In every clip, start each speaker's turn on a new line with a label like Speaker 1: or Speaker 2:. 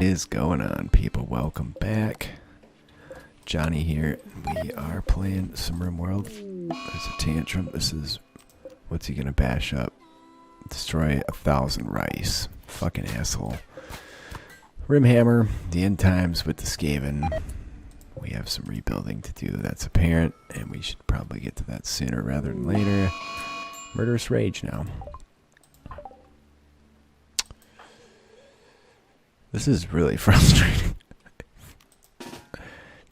Speaker 1: Is going on, people? Welcome back. Johnny here. We are playing some RimWorld. There's a tantrum. This is, what's he gonna bash up? Destroy 1,000 rice. Fucking asshole. Rimhammer, the end times with the Skaven. We have some rebuilding to do, that's apparent, and we should probably get to that sooner rather than later. Murderous Rage now. This is really frustrating.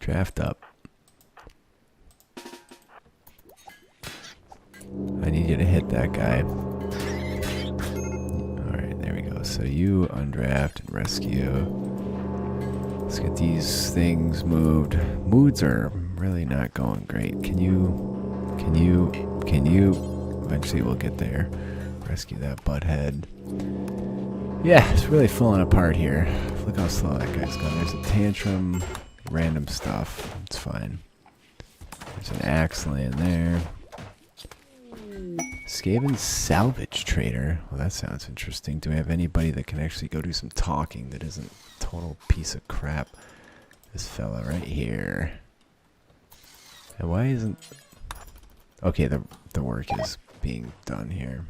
Speaker 1: Draft up. I need you to hit that guy. Alright, there we go. So you undraft and rescue. Let's get these things moved. Moods are really not going great. Can you? Eventually we'll get there. Rescue that butthead. Yeah, it's really falling apart here. Look how slow that guy's going. There's a tantrum, random stuff. It's fine. There's an axe laying there. Skaven salvage trader. Well, that sounds interesting. Do we have anybody that can actually go do some talking that isn't a total piece of crap? This fella right here. And why isn't... Okay, the work is being done here.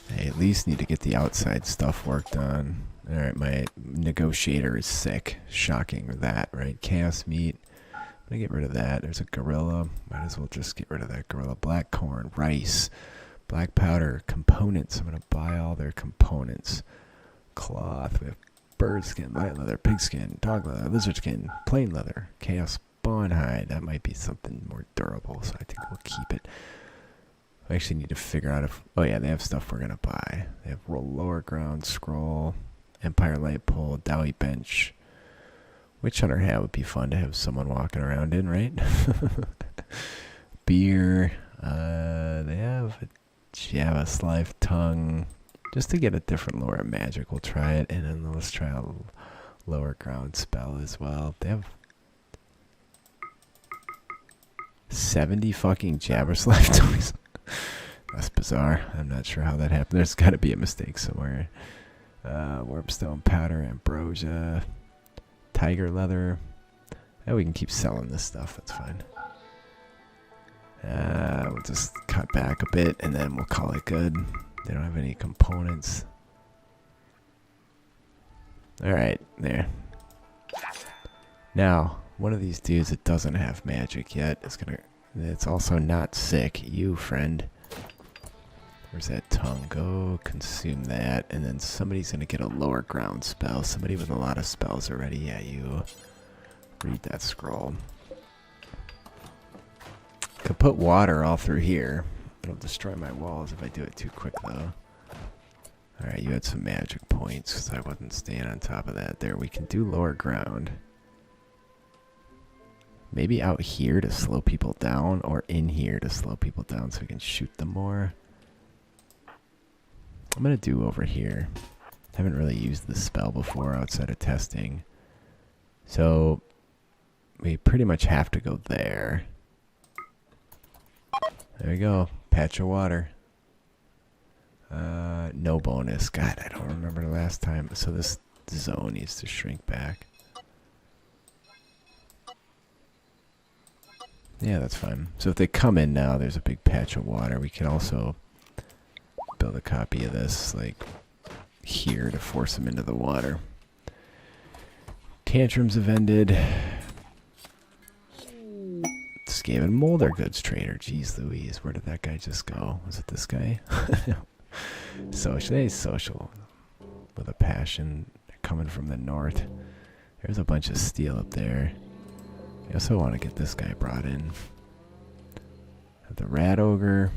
Speaker 1: I at least need to get the outside stuff worked on. Alright, my negotiator is sick. Shocking that, right? Chaos meat. I'm gonna get rid of that. There's a gorilla. Might as well just get rid of that gorilla. Black corn, rice, black powder, components. I'm gonna buy all their components. Cloth. We have bird skin, light leather, pig skin, dog leather, lizard skin, plain leather, chaos spawn hide. That might be something more durable, so I think we'll keep it. I actually need to figure out if... Oh yeah, they have stuff we're going to buy. They have lower ground, scroll, empire light pole, dowie bench. Witch hunter hat would be fun to have someone walking around in, right? Beer. They have a Java Slife tongue. Just to get a different lore of magic, we'll try it. And then let's try a lower ground spell as well. They have 70 fucking Java Slife toys. That's bizarre. I'm not sure how that happened. There's got to be a mistake somewhere. Warpstone powder, ambrosia, tiger leather. Yeah, we can keep selling this stuff. That's fine. We'll just cut back a bit and then we'll call it good. They don't have any components. Alright, there. Now, one of these dudes that doesn't have magic yet is gonna... It's also not sick. You, friend. Where's that tongue? Go consume that. And then somebody's going to get a lower ground spell. Somebody with a lot of spells already. Yeah, you. Read that scroll. Could put water all through here. It'll destroy my walls if I do it too quick, though. Alright, you had some magic points because I wasn't staying on top of that. There, we can do lower ground. Maybe out here to slow people down, or in here to slow people down so we can shoot them more. I'm going to do over here. Haven't really used this spell before outside of testing. So, we pretty much have to go there. There we go. Patch of water. No bonus. God, I don't remember the last time. So this zone needs to shrink back. Yeah, that's fine. So if they come in now, there's a big patch of water. We can also build a copy of this, like, here to force them into the water. Tantrums have ended. Skaven Molder goods trader. Jeez Louise, where did that guy just go? Was it this guy? Social. He's social. With a passion. They're coming from the north. There's a bunch of steel up there. I also want to get this guy brought in. The rat ogre.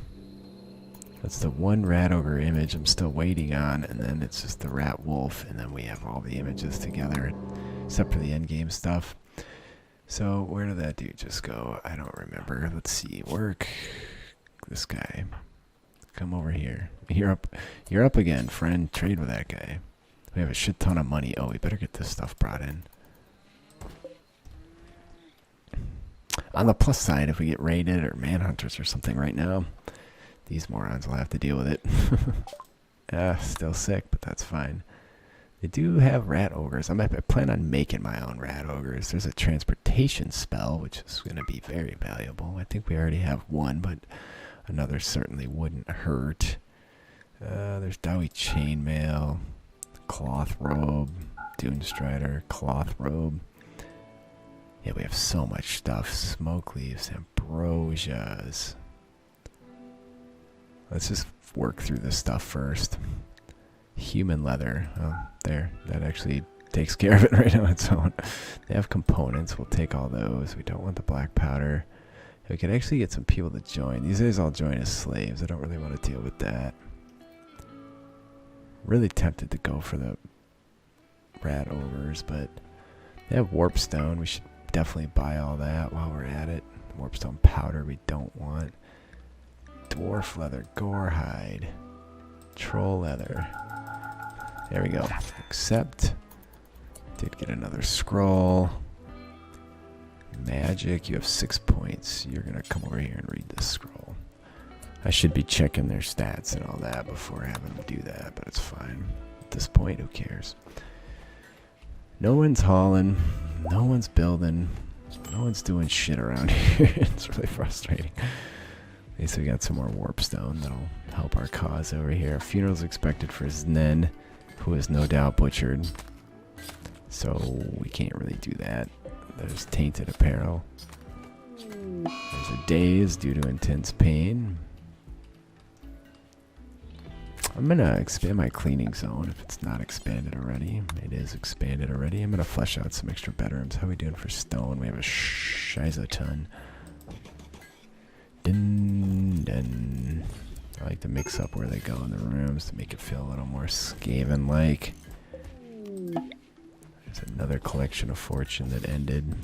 Speaker 1: That's the one rat ogre image I'm still waiting on, and then it's just the rat wolf, and then we have all the images together, except for the endgame stuff. So where did that dude just go? I don't remember. Let's see. Work. This guy. Come over here. You're up again, friend. Trade with that guy. We have a shit ton of money. Oh, we better get this stuff brought in. On the plus side, if we get raided or manhunters or something right now, these morons will have to deal with it. Still sick, but that's fine. They do have rat ogres. I plan on making my own rat ogres. There's a transportation spell, which is going to be very valuable. I think we already have one, but another certainly wouldn't hurt. There's Dowie chainmail, cloth robe, Dune Strider, cloth robe. Yeah, we have so much stuff. Smoke leaves, ambrosias. Let's just work through this stuff first. Human leather. Oh, there. That actually takes care of it right on its own. They have components. We'll take all those. We don't want the black powder. We could actually get some people to join. These guys all join as slaves. I don't really want to deal with that. Really tempted to go for the rat ogres, but they have warpstone. We should definitely buy all that while we're at it. Warpstone powder we don't want. Dwarf leather, gore hide, troll leather. There we go. Accept. Did get another scroll. Magic, you have 6 points. You're gonna come over here and read this scroll. I should be checking their stats and all that before having to do that, but it's fine. At this point, who cares? No one's hauling. No one's building. No one's doing shit around here. It's really frustrating. Okay, so we got some more warpstone that'll help our cause over here. A funeral's expected for Znen, who is no doubt butchered. So we can't really do that. There's tainted apparel. There's a daze due to intense pain. I'm gonna expand my cleaning zone if it's not expanded already. It is expanded already. I'm gonna flesh out some extra bedrooms. How are we doing for stone? We have a shiza ton. Dun, dun. I like to mix up where they go in the rooms to make it feel a little more Skaven-like. There's another collection of fortune that ended.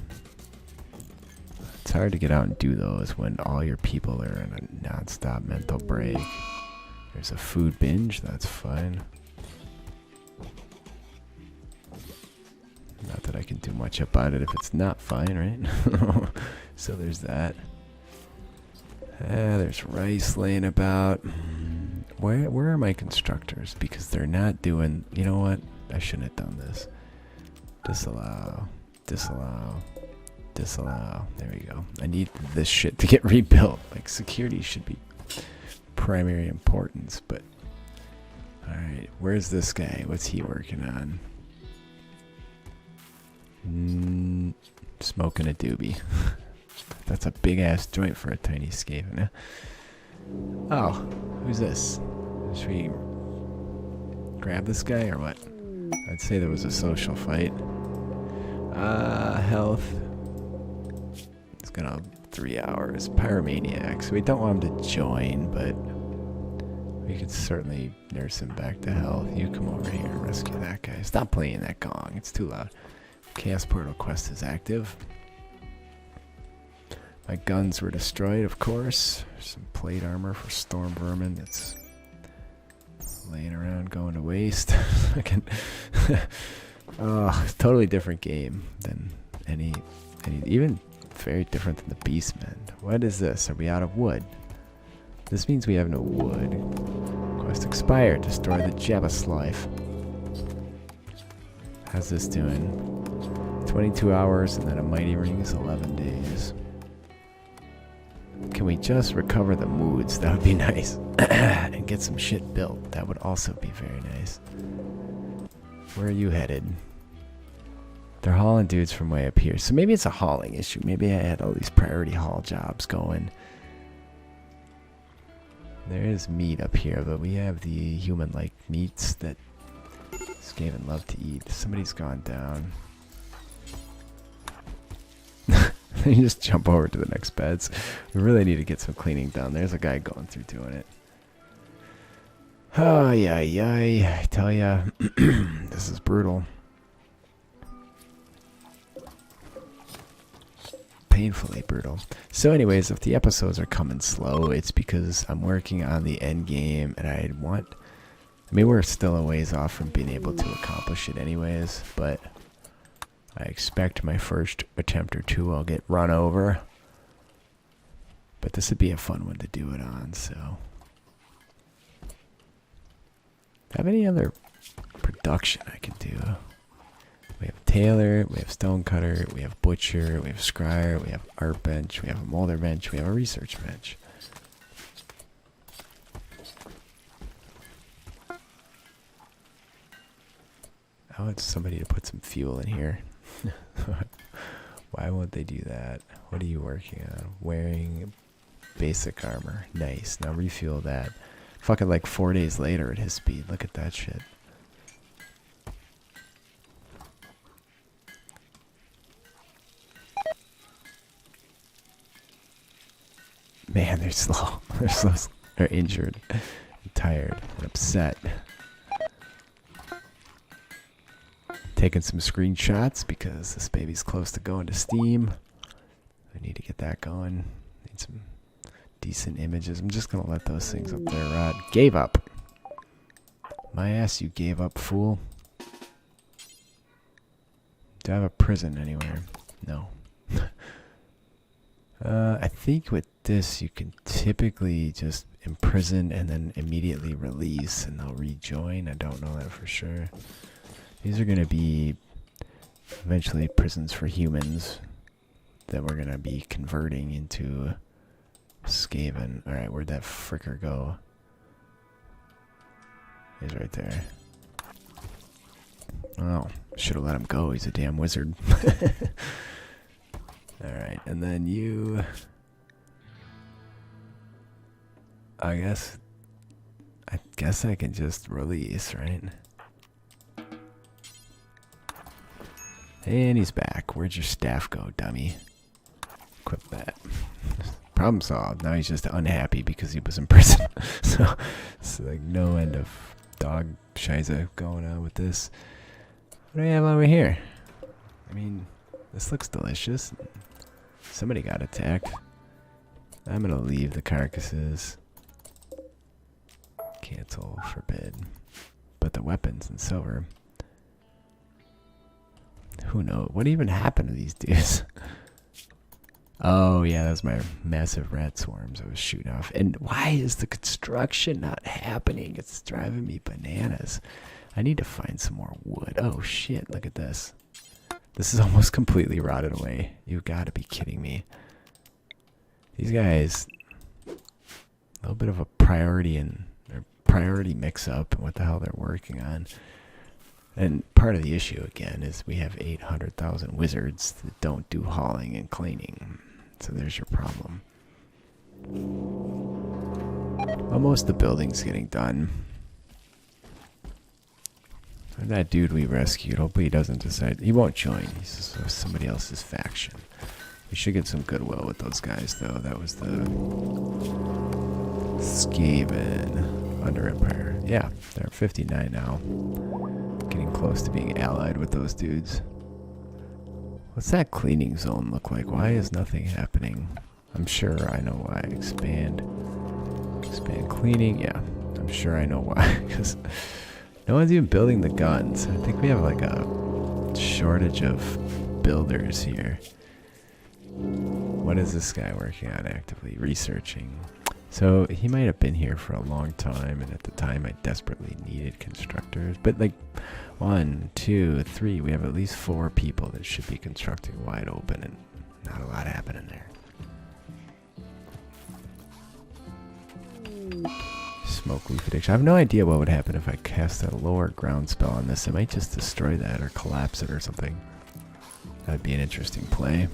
Speaker 1: It's hard to get out and do those when all your people are in a non-stop mental break. There's a food binge, that's fine. Not that I can do much about it if it's not fine, right? So there's that. There's rice laying about. Where are my constructors? Because they're not doing... You know what? I shouldn't have done this. Disallow. Disallow. Disallow. There we go. I need this shit to get rebuilt. Like, security should be primary importance, but... Alright, where's this guy? What's he working on? Smoking a doobie. That's a big-ass joint for a tiny Skaven, eh? Oh, who's this? Should we grab this guy or what? I'd say there was a social fight. Health. It's gonna 3 hours. Pyromaniac. So we don't want him to join, but we could certainly nurse him back to health. You come over here and rescue that guy. Stop playing that gong. It's too loud. Chaos Portal quest is active. My guns were destroyed, of course. There's some plate armor for storm vermin that's laying around going to waste. Oh, totally different game than any even very different than the Beastmen. What is this? Are we out of wood? This means we have no wood. Quest expired. Destroy the Jabaslife. How's this doing? 22 hours and then a mighty ring is 11 days. Can we just recover the moods? That would be nice. And get some shit built. That would also be very nice. Where are you headed? They're hauling dudes from way up here. So maybe it's a hauling issue. Maybe I had all these priority haul jobs going. There is meat up here, but we have the human-like meats that Skaven love to eat. Somebody's gone down. You just jump over to the next beds. We really need to get some cleaning done. There's a guy going through doing it. Oh, yeah, yeah. I tell ya, this is brutal. Painfully brutal. So anyways, if the episodes are coming slow, it's because I'm working on the end game and I mean, we're still a ways off from being able to accomplish it anyways, but I expect my first attempt or two I'll get run over. But this would be a fun one to do it on, so. Have any other production I can do. We have tailor, we have stonecutter, we have butcher, we have scryer, we have art bench, we have a molder bench, we have a research bench. I want somebody to put some fuel in here. Why won't they do that? What are you working on? Wearing basic armor. Nice. Now refuel that. Fucking like 4 days later at his speed. Look at that shit. Man, they're slow. They're slow. They're injured, and tired, and upset. Taking some screenshots because this baby's close to going to Steam. I need to get that going. Need some decent images. I'm just gonna let those things up there rot. Gave up. My ass, you gave up, fool. Do I have a prison anywhere? No. I think with this you can typically just imprison and then immediately release and they'll rejoin. I don't know that for sure. These are going to be eventually prisons for humans that we're going to be converting into Skaven. Alright, where'd that fricker go? He's right there. Oh, should have let him go. He's a damn wizard. Alright, and then you... I guess I can just release, right? And he's back. Where'd your staff go, dummy? Equip that. Problem solved. Now he's just unhappy because he was in prison. So it's like no end of dog shiza going on with this. What do we have over here? I mean, this looks delicious. Somebody got attacked. I'm gonna leave the carcasses. Cancel, forbid. But the weapons and silver. Who knows? What even happened to these dudes? Oh, yeah, that was my massive rat swarms I was shooting off. And why is the construction not happening? It's driving me bananas. I need to find some more wood. Oh, shit, look at this. This is almost completely rotted away. You gotta be kidding me. These guys, a little bit of a priority mix-up and what the hell they're working on. And part of the issue, again, is we have 800,000 wizards that don't do hauling and cleaning. So there's your problem. Almost the building's getting done. And that dude we rescued, hopefully he doesn't decide. He won't join. He's somebody else's faction. We should get some goodwill with those guys, though. That was the Skaven under Empire. Yeah, they're 59 now. Getting close to being allied with those dudes. What's that cleaning zone look like? Why is nothing happening? I'm sure I know why. Expand cleaning. Yeah, I'm sure I know why. Because no one's even building the guns. I think we have like a shortage of builders here. What is this guy working on actively? Researching. So he might have been here for a long time, and at the time I desperately needed constructors. But like 1, 2, 3, we have at least 4 people that should be constructing wide open, and not a lot happening there. Smoke leaf addiction. I have no idea what would happen if I cast a lower ground spell on this. It might just destroy that or collapse it or something. That'd be an interesting play.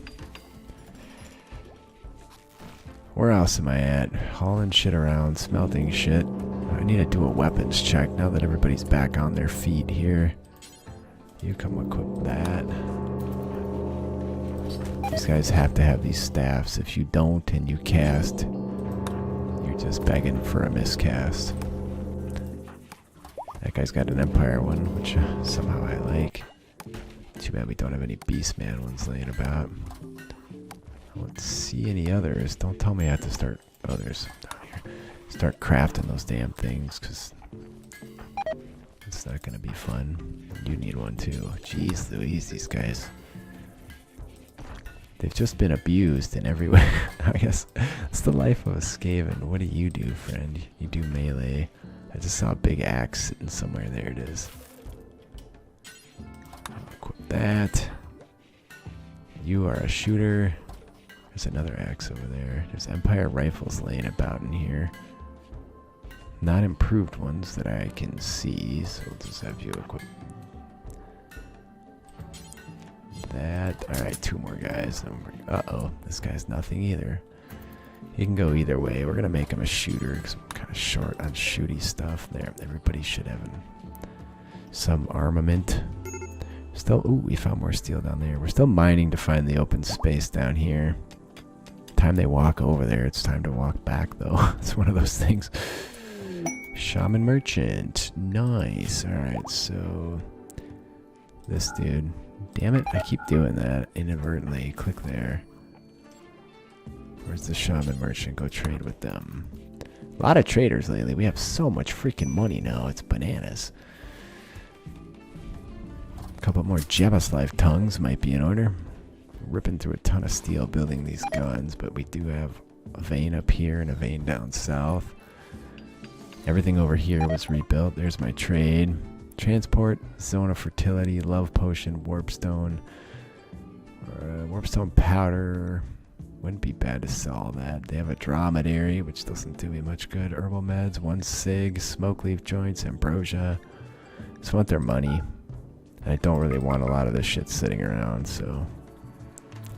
Speaker 1: Where else am I at? Hauling shit around, smelting shit. I need to do a weapons check now that everybody's back on their feet here. You come equip that. These guys have to have these staffs. If you don't and you cast, you're just begging for a miscast. That guy's got an Empire one, which somehow I like. Too bad we don't have any Beastman ones laying about. I don't see any others. Don't tell me I have to start others down here. Start crafting those damn things, because it's not going to be fun. You need one too. Jeez Louise, these guys. They've just been abused in every way. I guess it's the life of a Skaven. What do you do, friend? You do melee. I just saw a big axe sitting somewhere. There it is. that. You are a shooter. There's another axe over there. There's Empire rifles laying about in here. Not improved ones that I can see, so we'll just have you equip that. Alright, 2 more guys. Uh-oh, this guy's nothing either. He can go either way. We're going to make him a shooter because I'm kind of short on shooty stuff. There, everybody should have some armament. Still, ooh, we found more steel down there. We're still mining to find the open space down here. Time they walk over there, it's time to walk back, though. It's one of those things. Shaman merchant. Nice. Alright, so this dude. Damn it, I keep doing that inadvertently. Click there. Where's the shaman merchant? Go trade with them. A lot of traders lately. We have so much freaking money now. It's bananas. A couple more Jebus tongues might be in order. Ripping through a ton of steel building these guns, but we do have a vein up here and a vein down south. Everything over here was rebuilt. There's my trade. Transport, zone of fertility, love potion, warpstone, warpstone powder. Wouldn't be bad to sell all that. They have a dromedary, which doesn't do me much good. Herbal meds, 1 cig, smoke leaf joints, ambrosia. Just want their money. And I don't really want a lot of this shit sitting around, so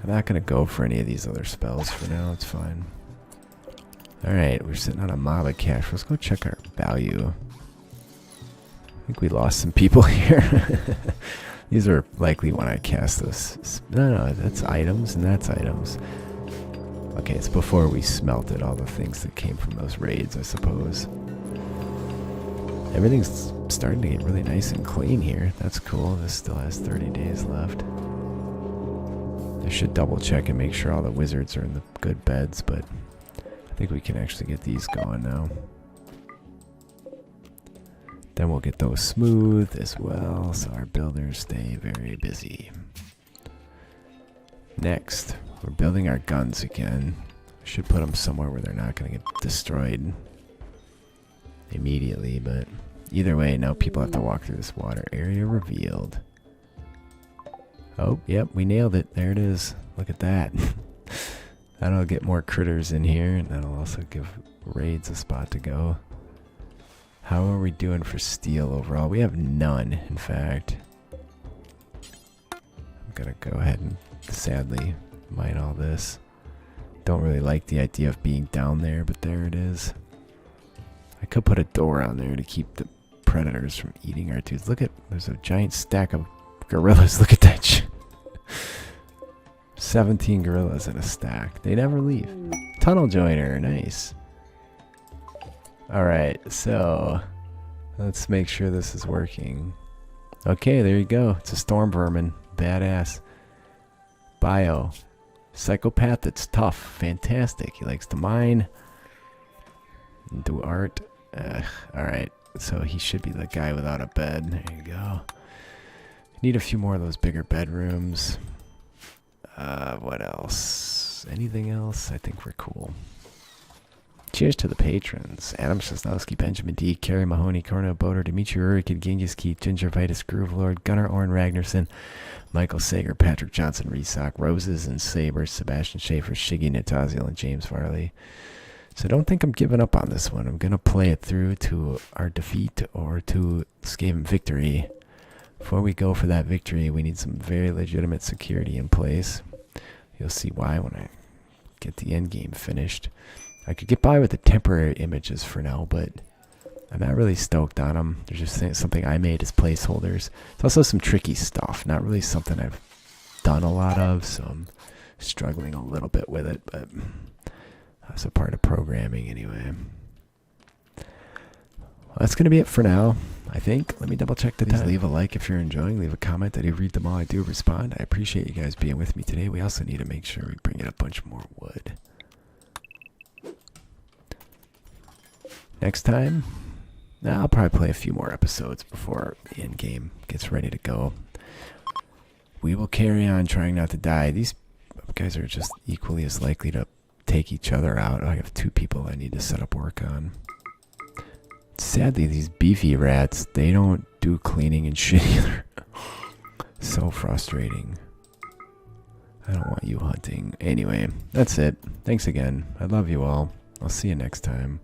Speaker 1: I'm not going to go for any of these other spells for now. It's fine. Alright, we're sitting on a mob of cash. Let's go check our value. I think we lost some people here. These are likely when I cast those. No, that's items and that's items. Okay, it's before we smelted all the things that came from those raids, I suppose. Everything's starting to get really nice and clean here. That's cool. This still has 30 days left. I should double check and make sure all the wizards are in the good beds, but I think we can actually get these going now. Then we'll get those smooth as well, so our builders stay very busy. Next, we're building our guns again. We should put them somewhere where they're not going to get destroyed immediately, but either way, now people have to walk through this water. Area revealed. Oh, yep, we nailed it. There it is. Look at that. That'll get more critters in here, and that'll also give raids a spot to go. How are we doing for steel overall? We have none, in fact. I'm gonna go ahead and sadly mine all this. Don't really like the idea of being down there, but there it is. I could put a door on there to keep the predators from eating our dudes. Look at, there's a giant stack of gorillas. Look at that shit. 17 gorillas in a stack. They never leave. Tunnel joiner, nice. Alright, so let's make sure this is working. Okay, there you go. It's a storm vermin. Badass. Bio. Psychopath that's tough. Fantastic. He likes to mine. And do art. Alright, so he should be the guy without a bed. There you go. Need a few more of those bigger bedrooms. What else? Anything else? I think we're cool. Cheers to the patrons. Adam Sosnowski, Benjamin D, Kerry Mahoney, Corno Boder, Dimitri Urikid, Genghis Keith, Ginger Vitus, Groove Lord, Gunnar Orn Ragnarsson, Michael Sager, Patrick Johnson, Resock, Roses and Sabres, Sebastian Schaefer, Shiggy Nataziel, and James Farley. So don't think I'm giving up on this one. I'm going to play it through to our defeat or to Skaven victory. Before we go for that victory, we need some very legitimate security in place. You'll see why when I get the end game finished. I could get by with the temporary images for now, but I'm not really stoked on them. They're just something I made as placeholders. It's also some tricky stuff, not really something I've done a lot of, so I'm struggling a little bit with it, but that's a part of programming anyway. Well, that's going to be it for now, I think. Let me double check the time. Leave a like if you're enjoying. Leave a comment. I do read them all. I do respond. I appreciate you guys being with me today. We also need to make sure we bring in a bunch more wood. Next time, I'll probably play a few more episodes before the end game gets ready to go. We will carry on trying not to die. These guys are just equally as likely to take each other out. I have 2 people I need to set up work on. Sadly, these beefy rats, they don't do cleaning and shit either. so frustrating. I don't want you hunting. Anyway, that's it. Thanks again. I love you all. I'll see you next time.